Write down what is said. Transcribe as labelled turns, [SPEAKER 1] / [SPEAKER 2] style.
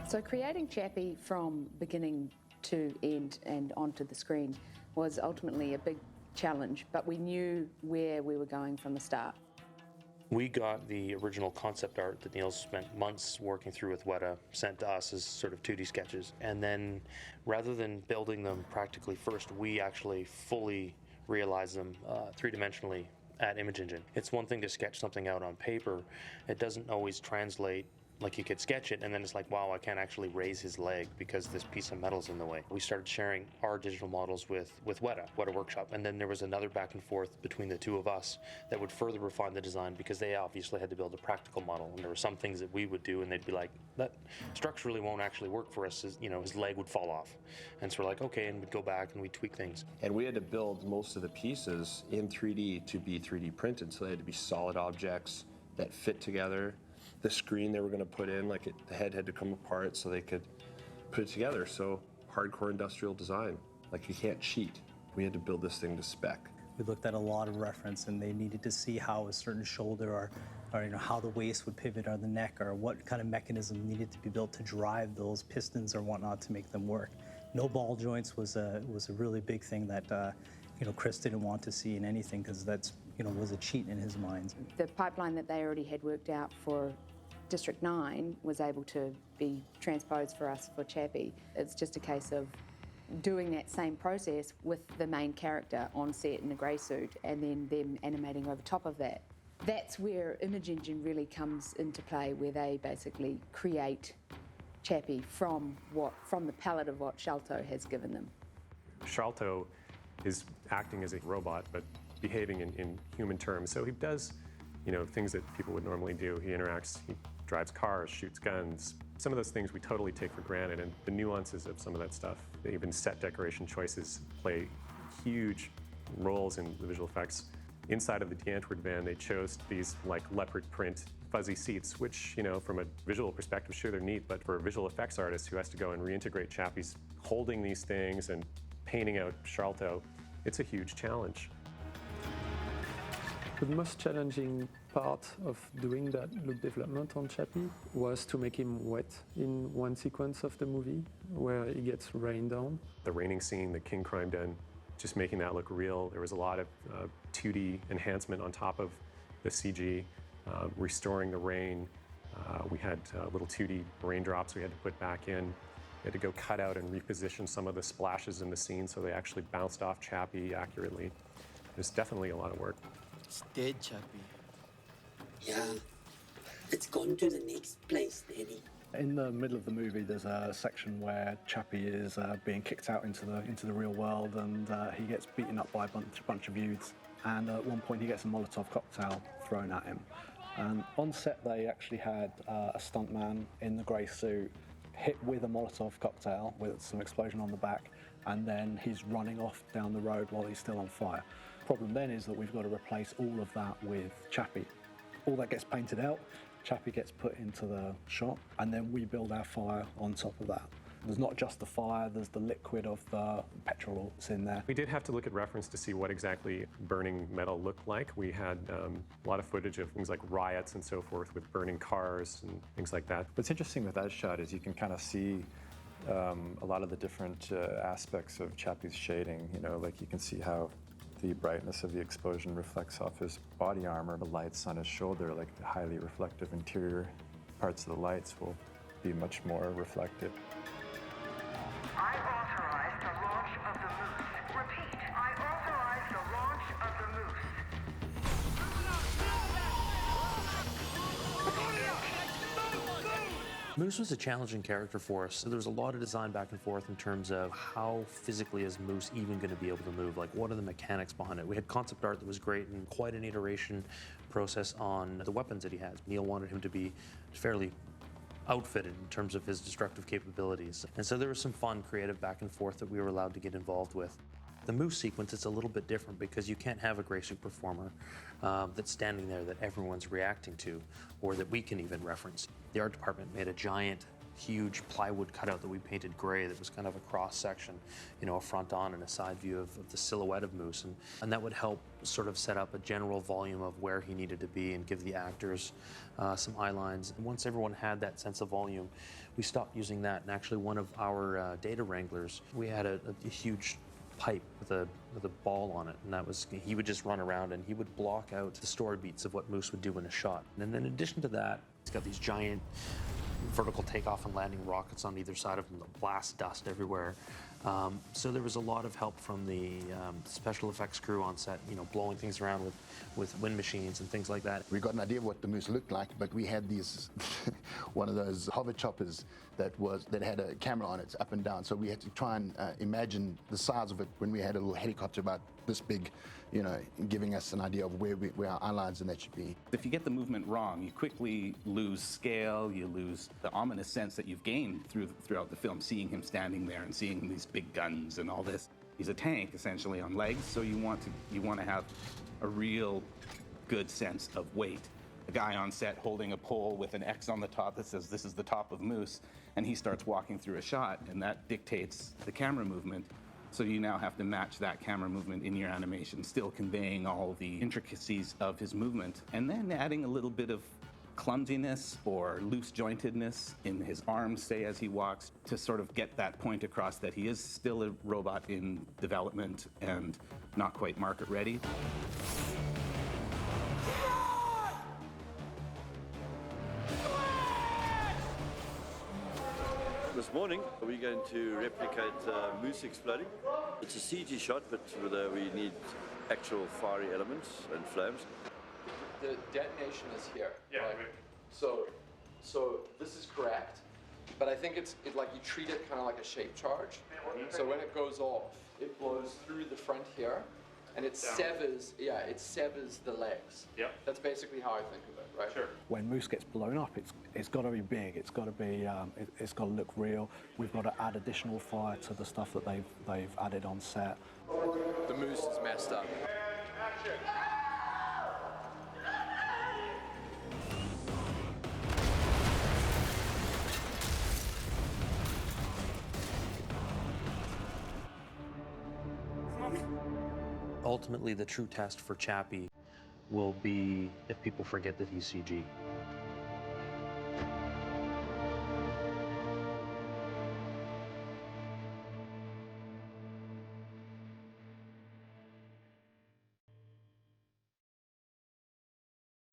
[SPEAKER 1] So creating Chappie from beginning to end and onto the screen was ultimately a big challenge, but we knew where we were going from the start.
[SPEAKER 2] We got the original concept art that Neil spent months working through with Weta, sent to us as sort of 2D sketches. And then rather than building them practically first, we actually fully realized them three-dimensionally at Image Engine. It's one thing to sketch something out on paper. It doesn't always translate. Like you could sketch it and then it's like, wow, I can't actually raise his leg because this piece of metal's in the way. We started sharing our digital models with Weta Workshop, and then there was another back and forth between the two of us that would further refine the design because they obviously had to build a practical model, and there were some things that we would do and they'd be like, that structurally won't actually work for us, his leg would fall off. And so we're like, okay, and we'd go back and we'd tweak things.
[SPEAKER 3] And we had to build most of the pieces in 3D to be 3D printed, so they had to be solid objects that fit together. The screen they were going to put in, the head had to come apart so they could put it together. So hardcore industrial design, you can't cheat. We had to build this thing to spec.
[SPEAKER 4] We looked at a lot of reference, and they needed to see how a certain shoulder or how the waist would pivot or the neck, or what kind of mechanism needed to be built to drive those pistons or whatnot to make them work. No ball joints was a really big thing that Chris didn't want to see in anything, because that's was a cheat in his mind.
[SPEAKER 1] The pipeline that they already had worked out for District 9 was able to be transposed for us for Chappie. It's just a case of doing that same process with the main character on set in a grey suit and then them animating over top of that. That's where Image Engine really comes into play, where they basically create Chappie from the palette of what Sholto has given them.
[SPEAKER 5] Sholto is acting as a robot, but behaving in human terms. So he does, things that people would normally do. He interacts, he drives cars, shoots guns. Some of those things we totally take for granted, and the nuances of some of that stuff, even set decoration choices, play huge roles in the visual effects. Inside of the de-Antwoord van, they chose these leopard print fuzzy seats, which, from a visual perspective, sure, they're neat, but for a visual effects artist who has to go and reintegrate Chappie's holding these things and painting out Sholto, it's a huge challenge.
[SPEAKER 6] The most challenging part of doing that look development on Chappie was to make him wet in one sequence of the movie where he gets rained on.
[SPEAKER 5] The raining scene, the King Crime Den, just making that look real. There was a lot of 2D enhancement on top of the CG, restoring the rain. We had little 2D raindrops we had to put back in. We had to go cut out and reposition some of the splashes in the scene so they actually bounced off Chappie accurately. There's definitely a lot of work.
[SPEAKER 7] It's dead, Chappie.
[SPEAKER 8] Yeah, it's gone to the next place, Daddy.
[SPEAKER 9] In the middle of the movie, there's a section where Chappie is being kicked out into the real world, and he gets beaten up by a bunch of youths. And at one point, he gets a Molotov cocktail thrown at him. And on set, they actually had a stuntman in the grey suit hit with a Molotov cocktail with some explosion on the back, and then he's running off down the road while he's still on fire. Problem then is that we've got to replace all of that with Chappie. All that gets painted out, Chappie gets put into the shot, and then we build our fire on top of that. There's not just the fire, there's the liquid of the petrol that's in there.
[SPEAKER 5] We did have to look at reference to see what exactly burning metal looked like. We had a lot of footage of things like riots and so forth with burning cars and things like that.
[SPEAKER 10] What's interesting with that shot is you can kind of see a lot of the different aspects of Chappie's shading. You can see how the brightness of the explosion reflects off his body armor. The lights on his shoulder, the highly reflective interior parts of the lights, will be much more reflective.
[SPEAKER 11] I authorize the launch of the Moose. Repeat, I authorize the launch of the Moose.
[SPEAKER 2] Moose was a challenging character for us. There was a lot of design back and forth in terms of how physically is Moose even going to be able to move? What are the mechanics behind it? We had concept art that was great and quite an iteration process on the weapons that he has. Neil wanted him to be fairly outfitted in terms of his destructive capabilities. And so there was some fun, creative back and forth that we were allowed to get involved with. The Moose sequence is a little bit different because you can't have a gray suit performer that's standing there that everyone's reacting to or that we can even reference. The art department made a giant huge plywood cutout that we painted gray that was kind of a cross section, you know, a front on and a side view of the silhouette of Moose. And that would help sort of set up a general volume of where he needed to be and give the actors some eye lines. And once everyone had that sense of volume, we stopped using that. And actually one of our data wranglers, we had a huge pipe with a ball on it, and that was, he would just run around and he would block out the story beats of what Moose would do in a shot. And then in addition to that, he's got these giant vertical takeoff and landing rockets on either side of him that blast dust everywhere. So there was a lot of help from the special effects crew on set, you know, blowing things around with wind machines and things like that.
[SPEAKER 12] We got an idea of what the Moose looked like, but we had these one of those hover choppers that had a camera on it, up and down. So we had to try and imagine the size of it when we had a little helicopter about this big, you know, giving us an idea of where our eye lines and that should be.
[SPEAKER 13] If you get the movement wrong, you quickly lose scale, you lose the ominous sense that you've gained throughout the film, seeing him standing there and seeing these big guns and all this. He's a tank, essentially, on legs, so you want to have a real good sense of weight. A guy on set holding a pole with an X on the top that says this is the top of Moose, and he starts walking through a shot, and that dictates the camera movement. So you now have to match that camera movement in your animation, still conveying all the intricacies of his movement, and then adding a little bit of clumsiness or loose jointedness in his arms, say, as he walks, to sort of get that point across that he is still a robot in development and not quite market ready.
[SPEAKER 14] This morning, we're going to replicate Moose exploding. It's a CG shot, but we need actual fiery elements and flames.
[SPEAKER 15] The detonation is here.
[SPEAKER 2] Yeah.
[SPEAKER 15] Right? So this is correct, but I think it's like you treat it kind of like a shape charge. So when it goes off, it blows through the front here, and it severs the legs.
[SPEAKER 2] Yep.
[SPEAKER 15] That's basically how I think of it, right?
[SPEAKER 2] Sure.
[SPEAKER 9] When Moose gets blown up, it's got to be big. It's got to be. It's got to look real. We've got to add additional fire to the stuff that they've added on set.
[SPEAKER 15] The Moose is messed up.
[SPEAKER 2] Ultimately, the true test for Chappie will be if people forget that he's CG.